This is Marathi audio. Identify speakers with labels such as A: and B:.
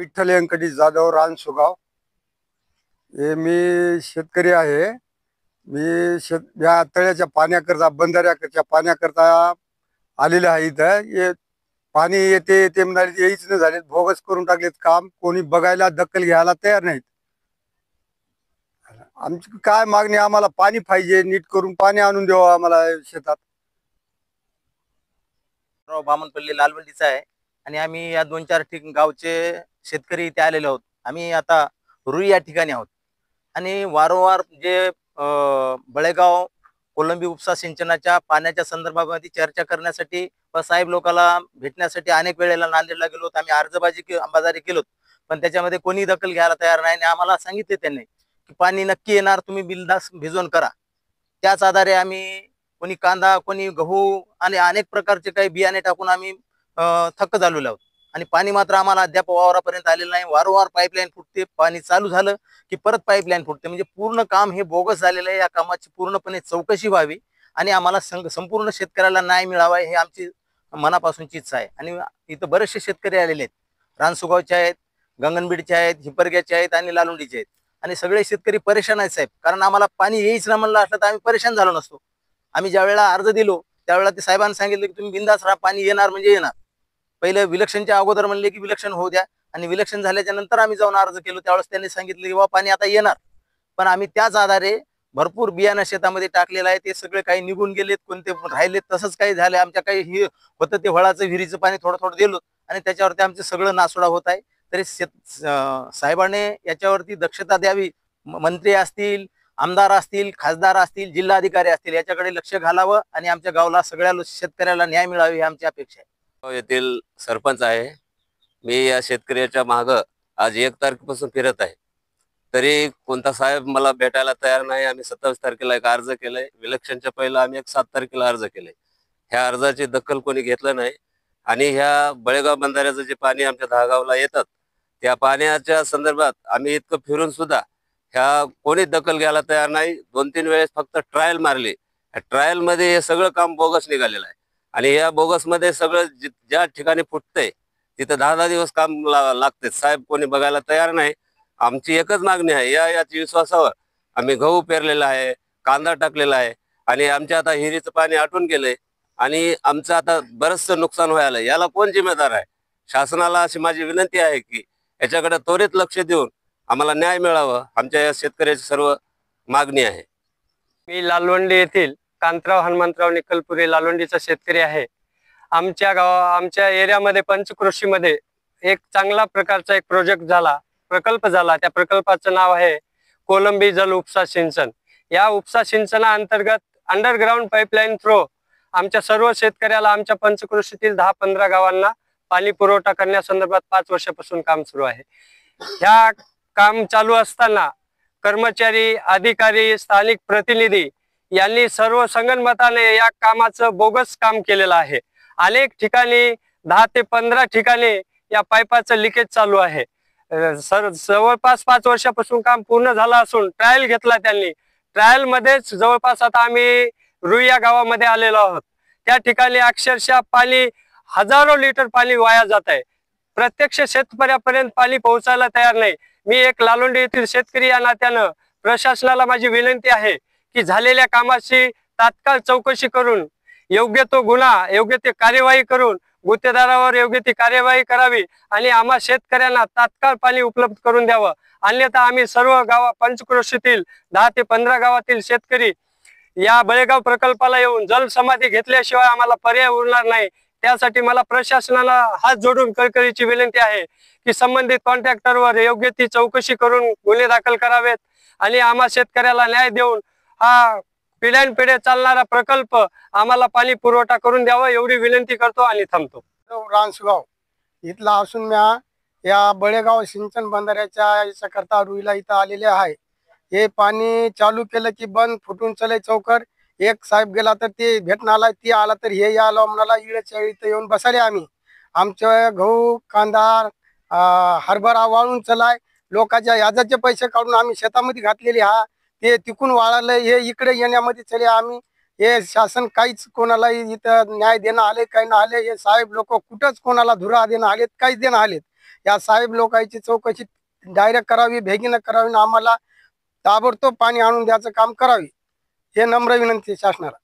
A: विठ्ठल व्यंकटी जाधव रानसुगाव. हे मी शेतकरी आहे. या तळ्याच्या पाण्याकरता बंधाऱ्याच्या पाण्याकरता आलेले आहे. इथं हे पाणी येते येते म्हणाले, येईच नाही झाले, भोगस करून टाकलेत काम. कोणी बघायला दखल घ्यायला तयार नाहीत. आमची काय मागणी, आम्हाला पाणी पाहिजे, नीट करून पाणी आणून द्यावं आम्हाला शेतात.
B: बामणपल्ली लालवंडीचा आहे आणि आम्ही या 2-4 गावचे शेतकरी इथे आलेलो आहोत. आम्ही आता रुई या ठिकाणी आहोत आणि वारंवार जे बळेगाव कोलंबी उपसा सिंचनाच्या पाण्याच्या संदर्भामध्ये चर्चा करण्यासाठी व साहेब लोकांना भेटण्यासाठी अनेक वेळेला नांदेडला गेलो. आम्ही अर्जबाजी केलो, पण त्याच्यामध्ये कोणी दखल घ्यायला तयार नाही आणि आम्हाला सांगितले त्यांनी की पाणी नक्की येणार, तुम्ही बिनधास्त भिजवून करा. त्याच आधारे आम्ही कोणी कांदा, कोणी गहू आणि अनेक प्रकारचे काही बियाणे टाकून आम्ही थक्क झालेलो आहोत आणि पाणी मात्र आम्हाला अद्याप वावरापर्यंत आलेलं नाही. वारंवार पाईपलाईन फुटते, पाणी चालू झालं की परत पाईपलाईन फुटते. म्हणजे पूर्ण काम हे बोगस झालेलं आहे. या कामाची पूर्णपणे चौकशी व्हावी आणि आम्हाला संपूर्ण शेतकऱ्याला न्याय मिळावा हे आमची मनापासूनची इच्छा आहे. आणि इथं बरेचसे शेतकरी आलेले आहेत, रानसुगावचे आहेत, गंगनबीडचे आहेत, हिपरग्याचे आहेत आणि लालुंडीचे आहेत. आणि सगळे शेतकरी परेशान आहेत साहेब, कारण आम्हाला पाणी येईच ना म्हणलं असलं तर आम्ही परेशान झालो नसतो. आम्ही ज्या वेळेला अर्ज दिलो त्यावेळेला ते साहेबांनी सांगितलं की तुम्ही बिंदास राहा, पाणी येणार म्हणजे येणार. पहिले विलक्षणच्या अगोदर म्हणले की विलक्षण होऊ द्या आणि विलक्षण झाल्याच्या नंतर आम्ही जाऊन अर्ज केलो. त्यावेळेस त्यांनी सांगितलं की बाबा पाणी आता येणार. पण आम्ही त्याच आधारे भरपूर बियाणं शेतामध्ये टाकलेलं आहे. ते सगळे काही निघून गेलेत, कोणते राहिलेत, तसंच काही झालं. आमच्या काही हे होतं ते वळाचं विहिरीचं पाणी थोडं थोडं दिलो आणि त्याच्यावरती आमचं सगळं नासोडा होत आहे. तरी साहेबांनी याच्यावरती दक्षता द्यावी. मंत्री असतील, आमदार असतील, खासदार असतील, जिल्हाधिकारी असतील, याच्याकडे लक्ष घालावं आणि आमच्या गावाला सगळ्या शेतकऱ्याला न्याय मिळावी ही आमची अपेक्षा आहे.
C: येथील सरपंच आहे. मी या शेतकऱ्याच्या मागं आज 1 तारखेपासून फिरत आहे, तरी कोणता साहेब मला भेटायला तयार नाही. आम्ही 27 तारखेला एक अर्ज केलाय, विलक्षणच्या पहिला आम्ही एक 7 तारखेला अर्ज केलाय. ह्या अर्जाची दखल कोणी घेतलं नाही आणि ह्या बळेगाव बंधाऱ्याचं जे पाणी आमच्या दहागावला येतात त्या पाण्याच्या संदर्भात आम्ही इतकं फिरून सुद्धा ह्या कोणी दखल घ्यायला तयार नाही. 2-3 वेळेस फक्त ट्रायल मारली. ट्रायल मध्ये हे सगळं काम बोगस निघालेलं आहे आणि या बोगस मध्ये सगळं ज्या ठिकाणी फुटतंय तिथं 10-10 दिवस काम लागते. साहेब कोणी बघायला तयार नाही. आमची एकच मागणी आहे, याची विश्वासावर आम्ही गहू पेरलेला आहे, कांदा टाकलेला आहे आणि आमच्या आता हिरीचं पाणी आटून गेलंय आणि आमचं आता बरंचसं नुकसान व्हायला. याला कोण जिम्मेदार आहे? शासनाला अशी माझी विनंती आहे की याच्याकडे त्वरित लक्ष देऊन आम्हाला न्याय मिळावा. आमच्या या शेतकऱ्याची सर्व मागणी आहे.
D: मी लालवंडी येथील कांतराव हनुमंतराव निकलपुरे लालवंडीचा शेतकरी आहे. आमच्या एरियामध्ये पंचकृषीमध्ये एक चांगला प्रकारचा एक प्रकल्प झाला. त्या प्रकल्पाचं नाव आहे कोलंबी जल उपसा सिंचन. या उपसा सिंचना अंतर्गत अंडरग्राउंड पाईपलाईन थ्रो आमच्या सर्व शेतकऱ्याला आमच्या पंचकृषीतील 10-15 गावांना पाणी पुरवठा करण्यासंदर्भात 5 वर्षापासून काम सुरू आहे. ह्या काम चालू असताना कर्मचारी, अधिकारी, स्थानिक प्रतिनिधी यांनी सर्व संगनमताने या कामाचं बोगस काम केलेलं आहे. अनेक ठिकाणी 10 ते 15 ठिकाणी या पाईपाचं लिकेज चालू आहे. जवळपास 5 वर्षापासून काम पूर्ण झालं असून ट्रायल घेतला त्यांनी. ट्रायल मध्येच जवळपास आता आम्ही रुई या गावामध्ये आलेलो आहोत. त्या ठिकाणी अक्षरशः पाणी हजारो लिटर पाणी वाया जात आहे. प्रत्यक्ष शेतकऱ्यापर्यंत पाणी पोहोचायला तयार नाही. मी एक लालवंडी येथील शेतकरी या नात्यानं प्रशासनाला माझी विनंती आहे की झालेल्या कामाची तात्काळ चौकशी करून योग्य तो गुन्हा, योग्य ती कार्यवाही करून गुत्तेदारावर योग्य ती कार्यवाही करावी आणि आम्हा शेतकऱ्यांना तात्काळ पाणी उपलब्ध करून द्यावं. अन्यथा आम्ही सर्व पंचकृषीतील 10 ते 15 गावातील शेतकरी या बळेगाव प्रकल्पाला येऊन जलसमाधी घेतल्याशिवाय आम्हाला पर्याय उरणार नाही. त्यासाठी मला प्रशासनाला हात जोडून कळकळीची विनंती आहे की संबंधित कॉन्ट्रॅक्टरवर योग्य ती चौकशी करून गुन्हे दाखल करावेत आणि आम्हा शेतकऱ्याला न्याय देऊन हा पिढ्यानपिढ्या चालणारा प्रकल्प आम्हाला पाणी पुरवठा करून द्यावा एवढी विनंती करतो आणि थांबतो.
A: रानसुगाव इथला असून म्या या बळेगाव सिंचन बंधाऱ्याच्या याच्याकरता रुईला इथं आलेले आहे. हे पाणी चालू केलं की बंद फुटून चले चौकर. एक साहेब गेला तर ते भेटणार, ती आला तर हे आलं म्हणाला. इळच्या इथं येऊन बसाले आम्ही. आमच्या गहू, कांदा, हरभरा वाळून चलाय. लोकांच्या याजाचे पैसे काढून आम्ही शेतामध्ये घातलेले हा ते तिकून वाळालं. हे इकडे येण्यामध्ये चले आम्ही. हे शासन काहीच कोणाला इथं न्याय देणं आले काही ना आले. हे साहेब लोक कुठंच कोणाला धुरा देणं आलेत, काहीच देणं आलेत. या साहेब लोकांची चौकशी डायरेक्ट करावी, भेगीनं करावी आणि आम्हाला ताबडतोब पाणी आणून द्यायचं काम करावे, हे नम्र विनंती शासनाला.